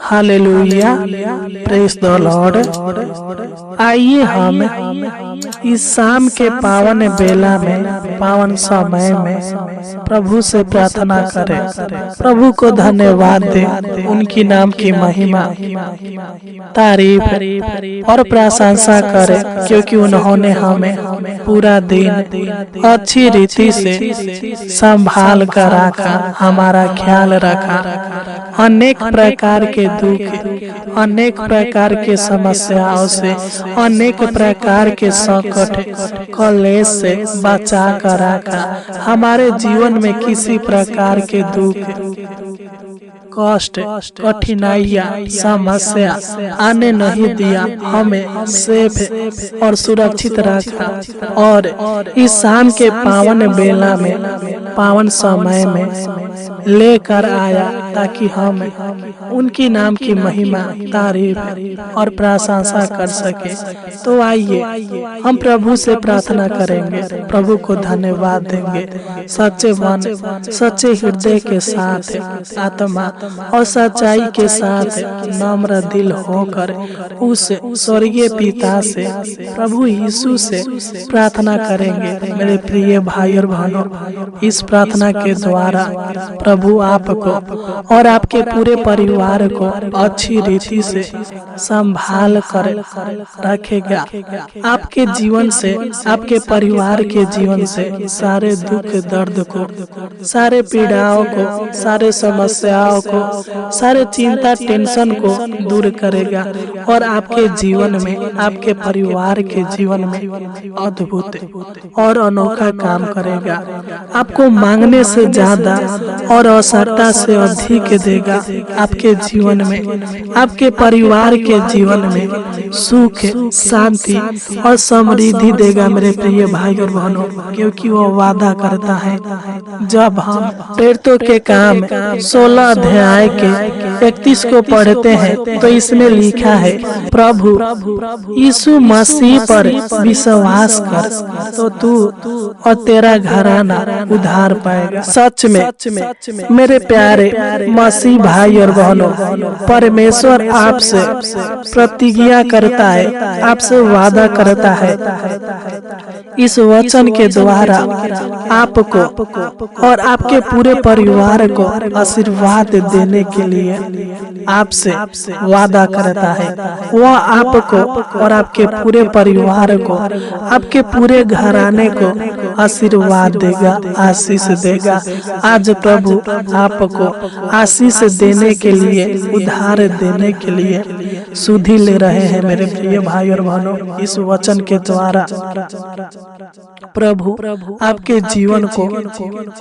Hallelujah, praise the Lord. आइए हम इस शाम के पावन बेला में, पावन समय में प्रभु से प्रार्थना करें, प्रभु को धन्यवाद दें, उनकी नाम की महिमा, तारीफ और प्रशंसा करें, क्योंकि उन्होंने हमें पूरा दिन अच्छी रीति से संभाल कर रखा, हमारा ख्याल रखा। अनेक प्रकार के दुख, अनेक प्रकार के समस्याओं से, अनेक प्रकार के संकट कलेश से बचा कर रखा। हमारे जीवन में किसी प्रकार के दुख, कष्ट, कठिनाइयाँ, समस्या आने नहीं दिया, हमें सेफ और सुरक्षित रखा। और इस शाम के पावन बेला में, पावन समय में लेकर आया, ताकि हम उनकी नाम की महिमा, तारीफ और प्रशंसा कर सके। तो आइए हम प्रभु से प्रार्थना करेंगे, प्रभु को धन्यवाद देंगे, सच्चे मन, सच्चे हृदय के साथ, आत्मा और सच्चाई के साथ नम्र दिल होकर उस स्वर्गीय पिता से, प्रभु यीशु से प्रार्थना करेंगे। मेरे प्रिय भाई और बहनों, इस प्रार्थना के द्वारा प्रभु आपको और आपके पूरे परिवार को अच्छी रीति से संभाल कर रखेगा। आपके जीवन से, आपके परिवार के जीवन से सारे दुख दर्द को, सारे पीड़ाओं को, सारे समस्याओं को, सारे चिंता टेंशन को दूर करेगा और आपके जीवन में, आपके परिवार के जीवन में अद्भुत और अनोखा काम करेगा। आपको मांगने से ज्यादा और आवश्यकता से अधिक देगा। आपके जीवन में, आपके परिवार के जीवन में सुख, शांति और समृद्धि देगा मेरे प्रिय भाई और बहनों, क्योंकि वो वादा करता है। जब हम प्रेरितों के काम 16 अध्याय के 31 को पढ़ते हैं तो इसमें लिखा है, प्रभु यीशु मसीह पर विश्वास कर तो तू और तेरा घराना उद्धार पाएगा। सच में मेरे प्यारे मसीह भाई और बहनों, परमेश्वर आपसे प्रतिज्ञा करता है, आपसे वादा करता है। इस वचन के द्वारा आपको और आपके पूरे परिवार को आशीर्वाद देने के लिए आपसे वादा करता है। वह आपको और आपके पूरे परिवार को, आपके पूरे घराने को आशीर्वाद देगा, आशीष देगा। आज प्रभु आपको आशीष देने के लिए, उद्धार देने के लिए सुधि ले रहे हैं मेरे प्रिय भाई और बहनों। इस वचन के द्वारा प्रभु आपके जीवन को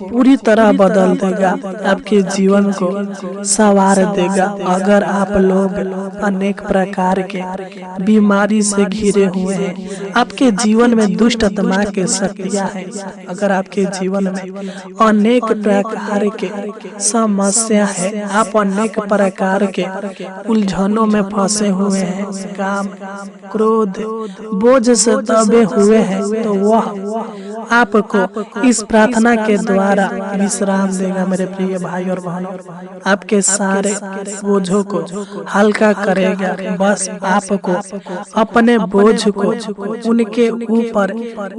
पूरी तरह बदल देगा, आपके जीवन को संवार देगा। अगर आप लोग अनेक प्रकार के बीमारी से घिरे हुए हैं, आपके जीवन में दुष्ट आत्मा के शक्तियां हैं, अगर आपके जीवन में अनेक प्रकार के समस्या है, आप अनेक प्रकार के उलझनों में फंसे हुए हैं, काम, क्रोध, बोझ से दबे हुए हैं, तो वह आपको इस प्रार्थना के द्वारा विश्राम देगा मेरे प्रिय भाई और बहनों। आपके सारे बोझों को हल्का करेगा। बस आपको अपने बोझ को उनके ऊपर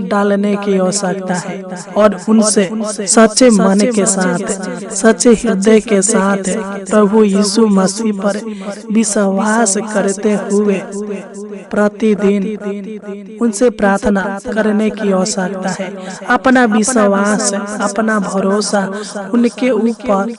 डालने की आवश्यकता है और उनसे सच्चे मन के साथ, सच्चे हृदय के साथ प्रभु यीशु मसीह पर विश्वास करते हुए प्रतिदिन उनसे प्रार्थना करने की आवश्यकता है। अपना विश्वास, अपना भरोसा उनके ऊपर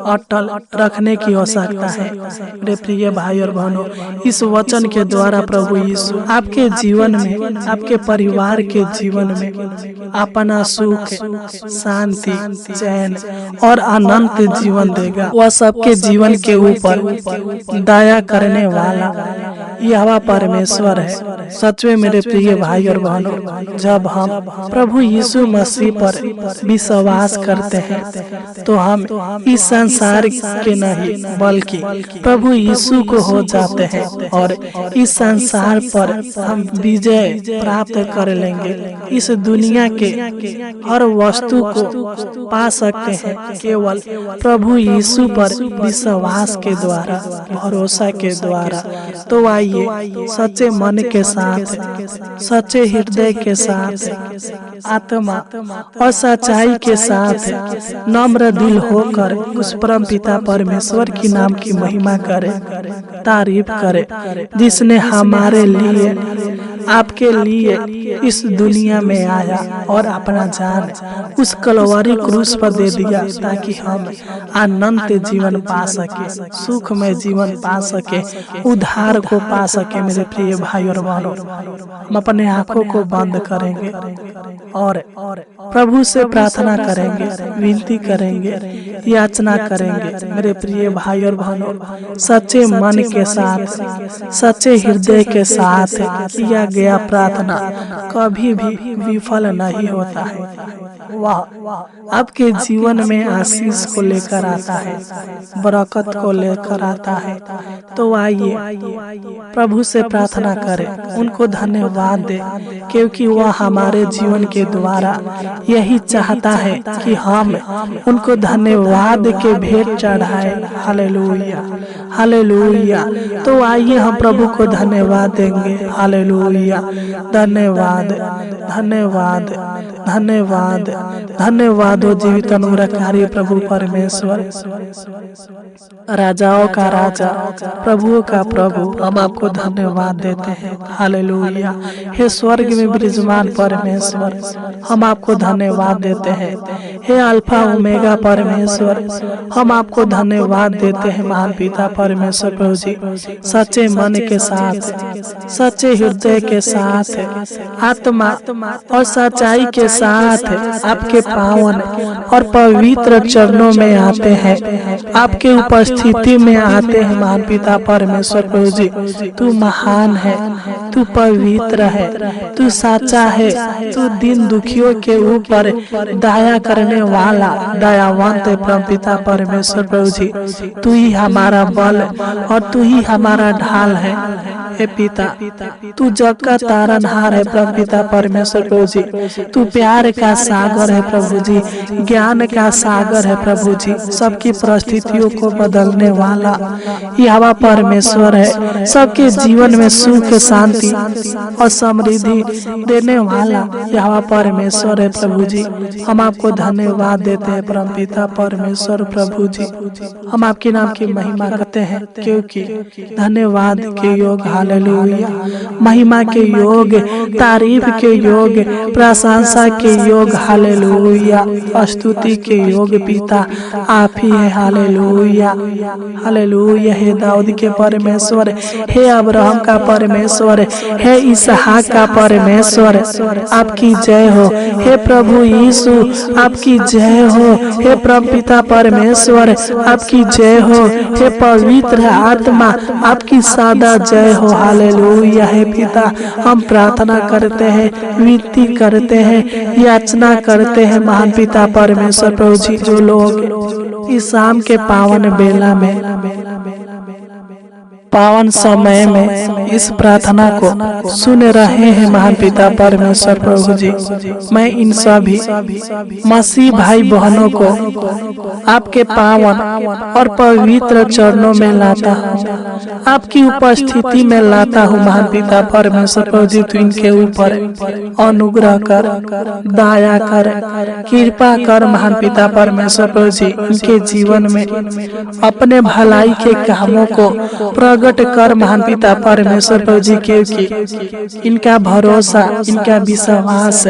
अटल रखने की आवश्यकता है मेरे प्रिय भाई और बहनों। इस वचन के द्वारा प्रभु यीशु आपके जीवन में, आपके परिवार के जीवन में अपना सुख, शांति, चैन और अनंत जीवन देगा। वह सबके जीवन के ऊपर दया करने वाला यहोवा परमेश्वर है। सच में मेरे प्रिय भाई और बहनों, जब हम प्रभु प्रभु यीशु मसीह पर विश्वास करते हैं तो हम इस संसार के नहीं बल्कि प्रभु यीशु को हो जाते हैं और इस संसार पर हम विजय प्राप्त कर लेंगे। इस दुनिया के हर वस्तु को पा सकते हैं केवल प्रभु यीशु पर विश्वास के द्वारा, भरोसा के द्वारा। तो आइए सच्चे मन के साथ, सच्चे हृदय के साथ, आत्मा और सच्चाई के साथ नम्र दिल होकर उस परम पिता परमेश्वर की नाम की महिमा करे, तारीफ करे, जिसने हमारे लिए, आपके लिए इस दुनिया में आया और अपना जान उस कलवरी क्रूस पर दे दिया ताकि हम अनंत जीवन पा सके, सुखमय जीवन पा सके, उद्धार को पा सके। मेरे प्रिय भाई और बहनों, हम अपने आंखों को बंद करेंगे और प्रभु से प्रार्थना करेंगे, विनती करेंगे, याचना करेंगे। मेरे प्रिय भाई और बहनों, सच्चे मन के साथ, सच्चे हृदय के साथ किया गया प्रार्थना कभी भी विफल नहीं होता है। वह आपके जीवन में आशीष को लेकर आता है, बरकत को लेकर आता है। तो आइए प्रभु से प्रार्थना करें, उनको धन्यवाद दें, क्योंकि वह हमारे जीवन के द्वारा यही चाहता है कि हम उनको धन्यवाद के भेंट चढ़ाएं। Hallelujah, hallelujah. तो आइए हम प्रभु को धन्यवाद देंगे। हालेलुया, धन्यवाद, धन्यवाद, धन्यवाद, धन्यवाद हो जीवित अनुग्रहकारी प्रभु परमेश्वर, राजाओं का राजा, प्रभुओं का प्रभु। हम आपको धन्यवाद देते हैं। हालेलुया। हे स्वर्ग में विराजमान परमेश्वर, हम आपको धन्यवाद देते हैं। हे अल्फा ओमेगा परमेश्वर, हम आपको धन्यवाद देते हैं। महान पिता परमेश्वर प्रभु जी, सच्चे मन के साथ, सच्चे हृदय के साथ, आत्मा और सच्चाई के साथ आपके पावन और पवित्र चरणों में आते हैं, आपके उपस्थिति में आते हैं। महान पिता परमेश्वर प्रभु जी, तू महान है, तू पवित्र है, तू सच्चा है, तू दीन दुखियों के ऊपर दया करने वाला दयावंत है। परम पिता परमेश्वर प्रभु जी, तू ही हमारा बल और तू ही हमारा ढाल है। हे पिता, तू जग का तारनहार है। प्रभु पिता परमेश्वर प्रभु जी, तू प्यार का सागर है प्रभु जी, ज्ञान का सागर है प्रभु जी, सबकी परिस्थितियों को बदलने वाला यहोवा परमेश्वर है। सबके जीवन में सुख, शांति और समृद्धि देने वाला यहोवा परमेश्वर है प्रभु जी। हम आपको धन्यवाद देते हैं परम पिता परमेश्वर प्रभु जी। हम आपके नाम की महिमा करते हैं, क्योंकि धन्यवाद के योग, हालेलुया, महिमा के योग, तारीफ के योग, प्रशंसा के योग, हालेलुया, स्तुति के योग पिता आप ही है। Hallelujah, hallelujah. हे दाऊद के परमेश्वर, हे अब्राहम का परमेश्वर, हे इसहाक का परमेश्वर, आपकी जय हो। हे प्रभु यीशु, आपकी जय हो। हे परम पिता परमेश्वर, आपकी जय हो। हे पवित्र आत्मा, आपकी सादा जय हो। हालेलुया। हे पिता, हम प्रार्थना करते हैं, विनती करते हैं, याचना करते हैं। महान पिता परमेश्वर प्रभु जी, जो लोग इस शाम के पावन बेला में, पावन समय में इस प्रार्थना को सुन रहे हैं, महान पिता परमेश्वर प्रभु जी, मैं इन सभी मसीह भाई बहनों को आपके पावन और पवित्र चरणों में लाता हूँ, आपकी उपस्थिति में लाता हूँ। महान पिता परमेश्वर प्रभु जी, तू इनके ऊपर अनुग्रह कर, दया कर, कृपा कर। महान पिता परमेश्वर प्रभु जी, इनके जीवन में अपने भलाई के कामों को प्रगट कर। महान पिता परमेश्वर प्रभु जी, क्योंकि इनका भरोसा, इनका विश्वास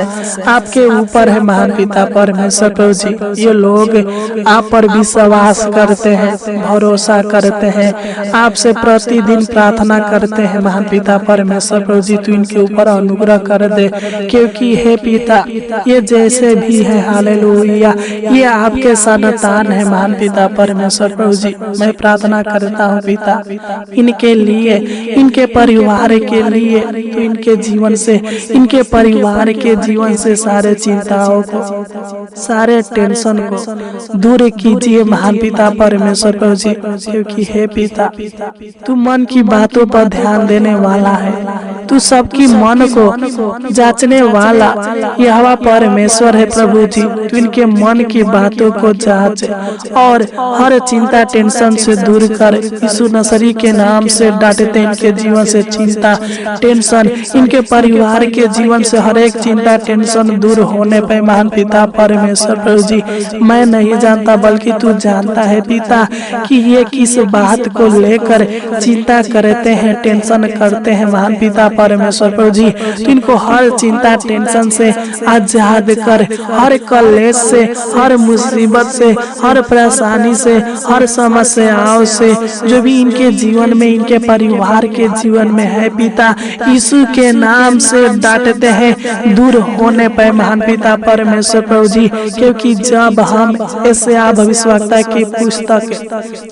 आपके ऊपर है। महान पिता परमेश्वर प्रभु जी, ये लोग आप पर विश्वास करते हैं, भरोसा करते हैं, आपसे प्रतिदिन प्रार्थना करते हैं। महान पिता परमेश्वर प्रभु जी, तू इनके ऊपर अनुग्रह कर दे, क्योंकि हे पिता, ये जैसे भी है, हालेलुया, ये आपके संतान है। महान पिता परमेश्वर प्रभु जी, मैं प्रार्थना करता हूँ पिता, इनके लिए, इनके परिवार के लिए। तो इनके जीवन से, इनके परिवार के जीवन से सारे चिंताओं को, सारे टेंशन को दूर कीजिए महान पिता परमेश्वर प्रभु जी। क्योंकि हे पिता, तू मन की बातों पर ध्यान देने वाला है, तू सबकी मन को जांचने वाला यहोवा परमेश्वर है प्रभु जी। तू इनके मन की बातों को जांच और हर चिंता टेंशन से दूर कर। यीशु नसरी के नाम से डांटते इनके जीवन से चिंता टेंशन, इनके परिवार के जीवन से हर एक चिंता टेंशन दूर होने पे महान पिता परमेश्वर प्रभु जी। मैं नहीं जानता बल्कि तू जानता है पिता कि ये किस बात को लेकर चिंता करते हैं, टेंशन करते हैं महान पिता परमेश्वर प्रभु जी। तो इनको हर चिंता टेंशन से आजाद कर, हर कलेश से, हर मुसीबत से, हर परेशानी से, हर समस्याओं से जो भी इनके जीवन में, इनके परिवार के जीवन में है पिता, यीशु के नाम से डांटते हैं दूर होने पर महान पिता परमेश्वर प्रभु जी। क्योंकि जब हम यशायाह भविष्यवक्ता की पुस्तक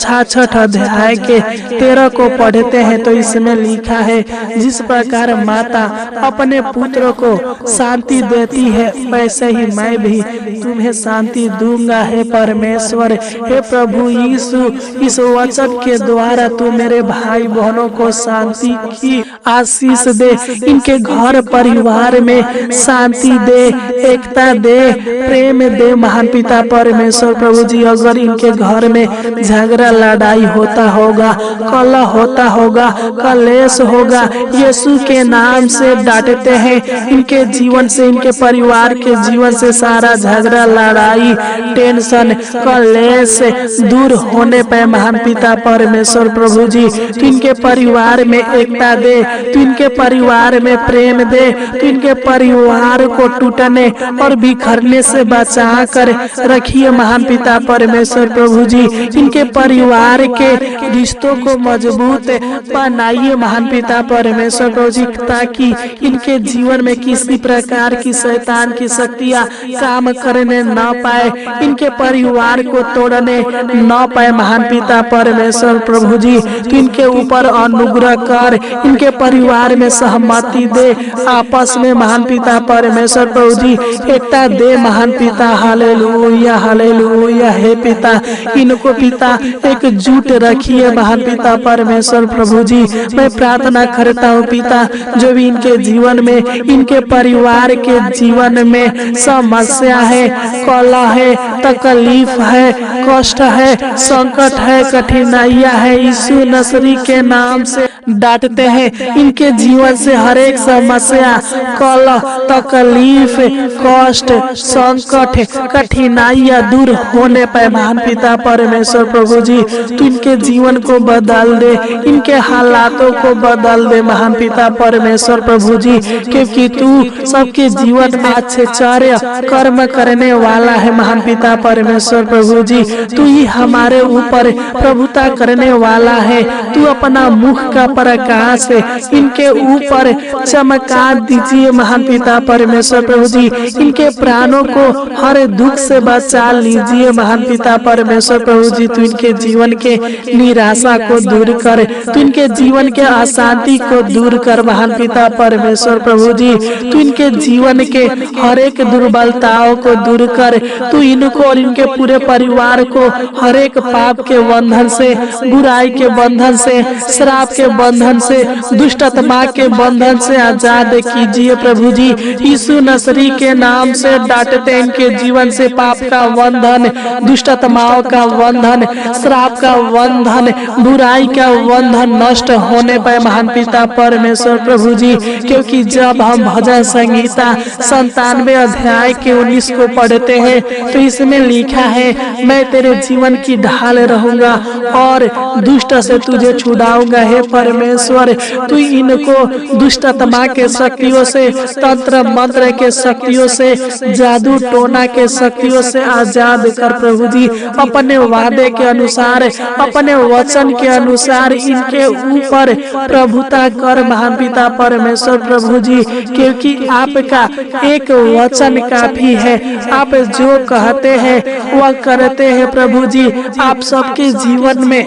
66 अध्याय के 13 को पढ़ते हैं तो इसमें लिखा है, जिस प्रकार माता अपने पुत्र को शांति देती है वैसे ही मैं भी तुम्हें शांति दूंगा। हे परमेश्वर, हे प्रभु यीशु, इस वचन के द्वारा तू मेरे भाई बहनों को शांति की आशीष दे, इनके घर परिवार में शांति दे, एकता दे, प्रेम दे महान पिता परमेश्वर प्रभु जी। अगर इनके घर में झगड़ा लड़ाई होता होगा, कलह होता होगा, कलेश होगा, यीशु के नाम से डांटते हैं इनके जीवन से, इनके परिवार के जीवन से सारा झगड़ा लड़ाई टेंशन कलेश दूर होने पे महान पिता परमेश्वर प्रभु जी। तो इनके परिवार में एकता दे, तो इनके परिवार में प्रेम दे, तो इनके परिवार को टूटने और बिखरने से बचा कर रखिए महान पिता परमेश्वर प्रभु जी। इनके परिवार के रिश्तों को मजबूत बनाइए महान पिता परमेश्वर प्रभु जी, ताकि इनके जीवन में किसी प्रकार की शैतान की शक्तियां काम करने न पाए, इनके परिवार को तोड़ने न पाए महान पिता परमेश्वर प्रभु जी। तो इनके ऊपर अनुग्रह कर, इनके परिवार में सहमति दे, आपस में महान पिता परमेश्वर प्रभु जी एकता दे महान पिता। Hallelujah hallelujah. हे पिता, इनको पिता एकजुट रखिए महान पिता परमेश्वर प्रभु जी। मैं प्रार्थना करता हूँ पिता, जो भी इनके जीवन में, इनके परिवार के जीवन में समस्या है, कलह है, तकलीफ है, कष्ट है, संकट है, कठिनाइयां है, यीशु नसरी के नाम से डांटते हैं इनके जीवन से हर एक समस्या, कलह, तकलीफ, कष्ट, संकट, कठिनाइयां दूर होने पर महान पिता परमेश्वर प्रभु जी तू इनके जीवन को बदल दे, इनके हालातों को बदल दे महान पिता परमेश्वर प्रभु जी। क्योंकि तू सबके जीवन में आश्चर्य कर्म करने वाला है महान पिता परमेश्वर प्रभु जी। तू ही हमारे ऊपर प्रभुता करने वाला है। तू अपना मुख का प्रकाश इनके ऊपर चमका दीजिए महान पिता परमेश्वर प्रभु जी। इनके प्राणों को हर दुख से बचा लीजिए महान पिता परमेश्वर प्रभु जी। तू इनके जीवन के निराशा को दूर कर, तू इनके जीवन के अशांति को दूर कर महान पिता परमेश्वर प्रभु जी। तू इनके जीवन के हर एक दुर्बलताओं को दूर कर, तू इनको और इनके पूरे परिवार को हर एक पाप के बंधन से, बुराई के बंधन से, श्राप के बंधन से, दुष्ट आत्मा के बंधन से आजाद कीजिए प्रभु जी। यीशु नसरी के नाम से डांटते इनके जीवन से पाप का बंधन, दुष्ट आत्माओं का बंधन, श्राप का बंधन, बुराई का बंधन नष्ट होने पर महान पिता परमेश्वर प्रभु जी। क्योंकि जब हम भजन संगीता 97 अध्याय के 19 को पढ़ते हैं तो इसमें लिखा है, मैं तेरे जीवन की ढाल रहूंगा और दुष्ट से तुझे छुड़ाऊंगा। हे परमेश्वर, तू इनको दुष्ट आत्मा के शक्तियों से, तंत्र मंत्र के शक्तियों से, जादू टोना के शक्तियों से आजाद कर प्रभु जी। अपने वादे के अनुसार, अपने वचन के अनुसार इनके ऊपर प्रभुता कर महान महान पिता परमेश्वर प्रभु जी, क्योंकि आपका एक वचन काफी है। आप जो कहते हैं वह करते हैं प्रभु जी। आप सबके जीवन में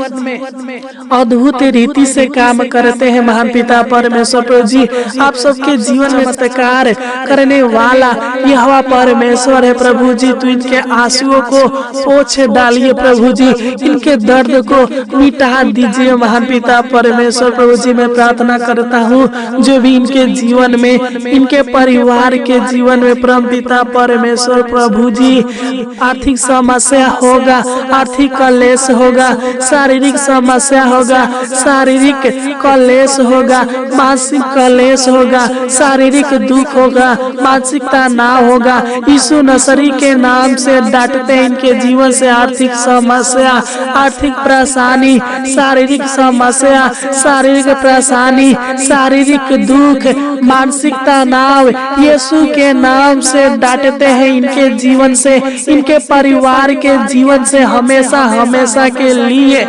अद्भुत रीति से काम करते हैं महान पिता परमेश्वर प्रभु जी। आप सबके जीवन में चमत्कार करने वाला यहोवा परमेश्वर है प्रभु जी। तो इनके आंसुओं को पोंछ डालिए प्रभु जी, इनके दर्द को मिटा दीजिए महान पिता परमेश्वर प्रभु जी। मैं प्रार्थना करता हूँ जो भी इनके जीवन में, इनके परिवार के जीवन में परम पिता परमेश्वर प्रभु जी आर्थिक समस्या होगा, आर्थिक कलेश होगा, शारीरिक समस्या होगा, शारीरिक कलेश होगा, मानसिक कलेश होगा, शारीरिक दुख होगा, मानसिक तनाव होगा, यीशु नसरी के नाम से डांटते हैं इनके जीवन से आर्थिक समस्या, आर्थिक परेशानी, शारीरिक समस्या, शारीरिक परेशानी, शारीरिक दुख, मानसिक तनाव यीशु के नाम से डांटते हैं इनके जीवन से, इनके परिवार के जीवन से हमेशा हमेशा के लिए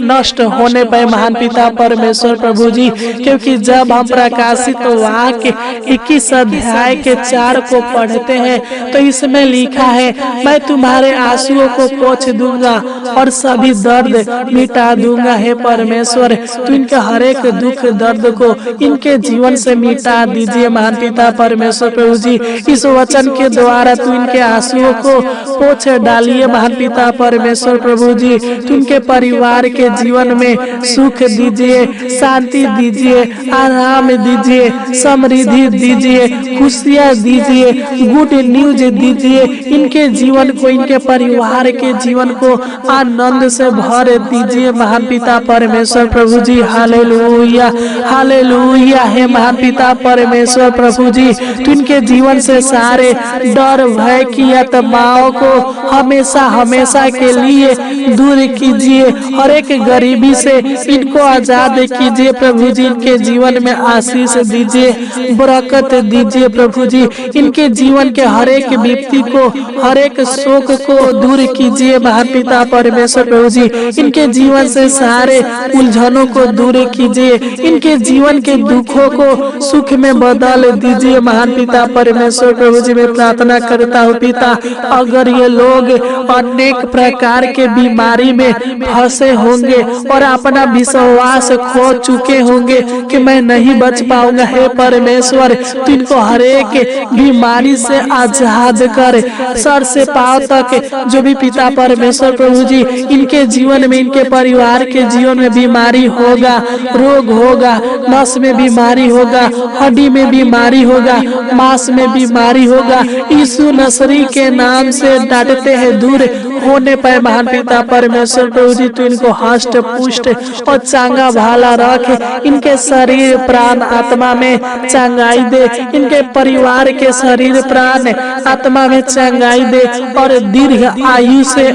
नष्ट होने पर महान पिता परमेश्वर प्रभु जी। क्योंकि जब हम प्रकाशित वाक्य 21 अध्याय के 4 को पढ़ते हैं तो इसमें लिखा है, मैं तुम्हारे आंसुओं को पोंछ दूंगा और सभी दर्द मिटा दूंगा। हे परमेश्वर, तू इनके हर एक दुख दर्द को इनके जीवन से मिटा दीजिए महान पिता परमेश्वर प्रभु जी। इस वचन के द्वारा तू इनके आंसुओं को पोंछ डालिए महान पिता परमेश्वर प्रभु जी। तू इनके परिवार के जीवन में सुख दीजिए, शांति दीजिए, आराम दीजिए, समृद्धि दीजिए, खुशियाँ दीजिए, गुड न्यूज दीजिए। इनके जीवन को, इनके परिवार के जीवन को आनंद से भर दीजिए महान पिता परमेश्वर प्रभु जी। Hallelujah, hallelujah. हे महान पिता परमेश्वर प्रभु जी, तू इनके जीवन से सारे डर भय की आत्माओं को हमेशा हमेशा के लिए दूर कीजिए। हर एक गरीबी से इनको आजाद कीजिए प्रभु जी। इनके जीवन में आशीष दीजिए, बरकत दीजिए प्रभु जी। इनके जीवन के हर एक विपत्ति को, हर एक शोक को दूर कीजिए महान पिता परमेश्वर प्रभु जी। इनके जीवन से सारे उलझनों को दूर कीजिए। इनके जीवन के दुखों को सुख में बदल दीजिए महान पिता परमेश्वर प्रभु जी। मैं प्रार्थना करता हूँ पिता, अगर ये लोग अनेक प्रकार के बीमारी में फंसे होंगे और अपना विश्वास खो चुके होंगे कि मैं नहीं बच पाऊंगा, हे परमेश्वर तू इनको हर एक बीमारी से आजाद कर। सर से पांव तक जो भी पिता परमेश्वर प्रभु जी इनके जीवन में, इनके परिवार के जीवन में बीमारी होगा, रोग होगा, नस में बीमारी होगा, हड्डी में बीमारी होगा, मांस में बीमारी होगा, यीशु नसरी के नाम से डांटते हैं दूर होने पर महान पिता परमेश्वर प्रभु जी। तू इनको हष्ट पुष्ट और चांगा भाला रख। इनके शरीर प्राण आत्मा में चंगाई दे, इनके परिवार के शरीर प्राण आत्मा में चंगाई दे और दीर्घ आयु से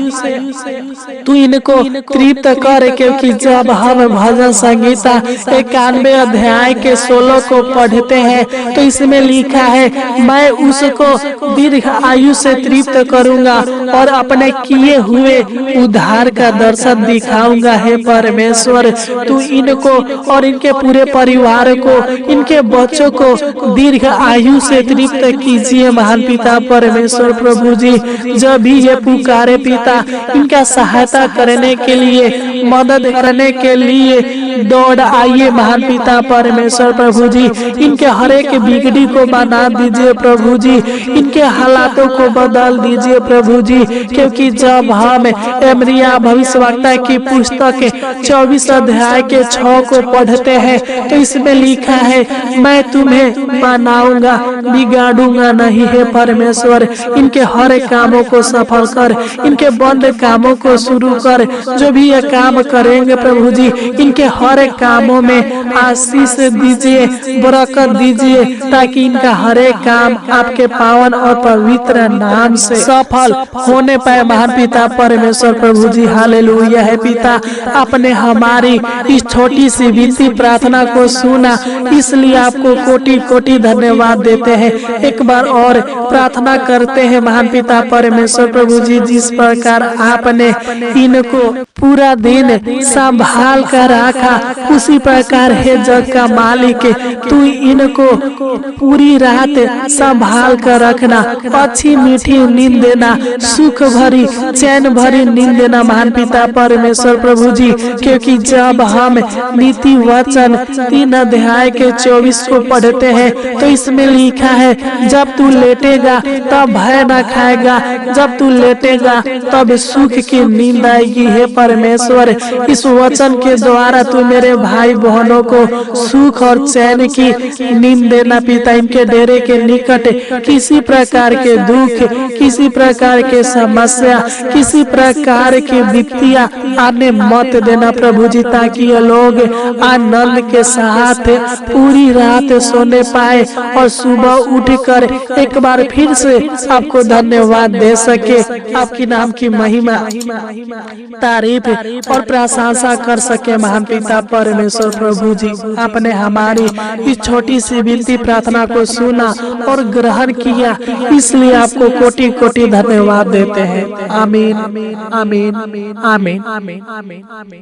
तू इनको तृप्त कर। क्योंकि जब हम भजन संगीता 91 अध्याय के 16 को पढ़ते हैं तो इसमें लिखा है, मैं उसको दीर्घ आयु से तृप्त करूंगा और अपने किए हुए उद्धार का दर्शन दिखाऊंगा। हे परमेश्वर तू इनको और इनके पूरे परिवार को, इनके बच्चों को दीर्घ आयु से तृप्त कीजिए महान पिता परमेश्वर प्रभु जी। जब भी ये पुकारे पिता, इनका सहायता करने के लिए, मदद करने के लिए दौड़ आइए महान पिता परमेश्वर प्रभु जी। इनके हर एक बिगड़ी को बना दीजिए प्रभु जी, इनके हालातों को बदल दीजिए प्रभु जी। क्योंकि जब हम एमरिया भविष्यवक्ता की पुस्तक 24 अध्याय के 6 को पढ़ते हैं तो इसमें लिखा है, मैं तुम्हें बनाऊंगा, बिगाड़ूंगा नहीं। है परमेश्वर इनके हर कामों को सफल कर, इनके बंद कामों को शुरू कर। जो भी ये काम करेंगे प्रभु जी, इनके हर कामों में आशीष दीजिए, बरकत दीजिए, ताकि इनका हर एक काम आपके पावन और पवित्र नाम से सफल होने पाए महान पिता परमेश्वर प्रभु जी। हालेलुया। है पिता, आपने हमारी इस छोटी सी विनती प्रार्थना को सुना, इसलिए आपको कोटि कोटि धन्यवाद देते हैं। एक बार और प्रार्थना करते हैं महान पिता परमेश्वर प्रभु जी, जिस प्रकार आपने इनको पूरा दिन दिन संभाल कर रखा, उसी प्रकार हे जग का मालिक तू इनको पूरी रात संभाल कर रखना, अच्छी मीठी नींद देना, सुख भरी चैन भरी नींद देना महान पिता परमेश्वर प्रभु जी। क्योंकि जब हम नीति वचन 3 अध्याय के 24 को पढ़ते हैं तो इसमें लिखा है जब तू लेटेगा तब भय न खाएगा, जब तू लेटेगा तब सुख की नींद आएगी। हे परमेश्वर, इस वचन के द्वारा तू मेरे भाई बहनों को सुख और चैन की नींद देना पिता। इनके डेरे के निकट किसी प्रकार के दुख, किसी प्रकार के समस्या, किसी प्रकार की विपत्तियां आने मत देना प्रभु जी, ताकि ये लोग आनंद के साथ पूरी रात सोने पाए और सुबह उठकर एक बार फिर से आपको धन्यवाद दे सके, आपकी नाम की महिमा तारीफ और प्रशंसा कर सके महान पिता परमेश्वर प्रभु जी। आपने हमारी इस छोटी सी विनती प्रार्थना को सुना और ग्रहण किया, इसलिए आपको कोटि कोटि धन्यवाद देते हैं। आमीन आमीन आमीन आमीन।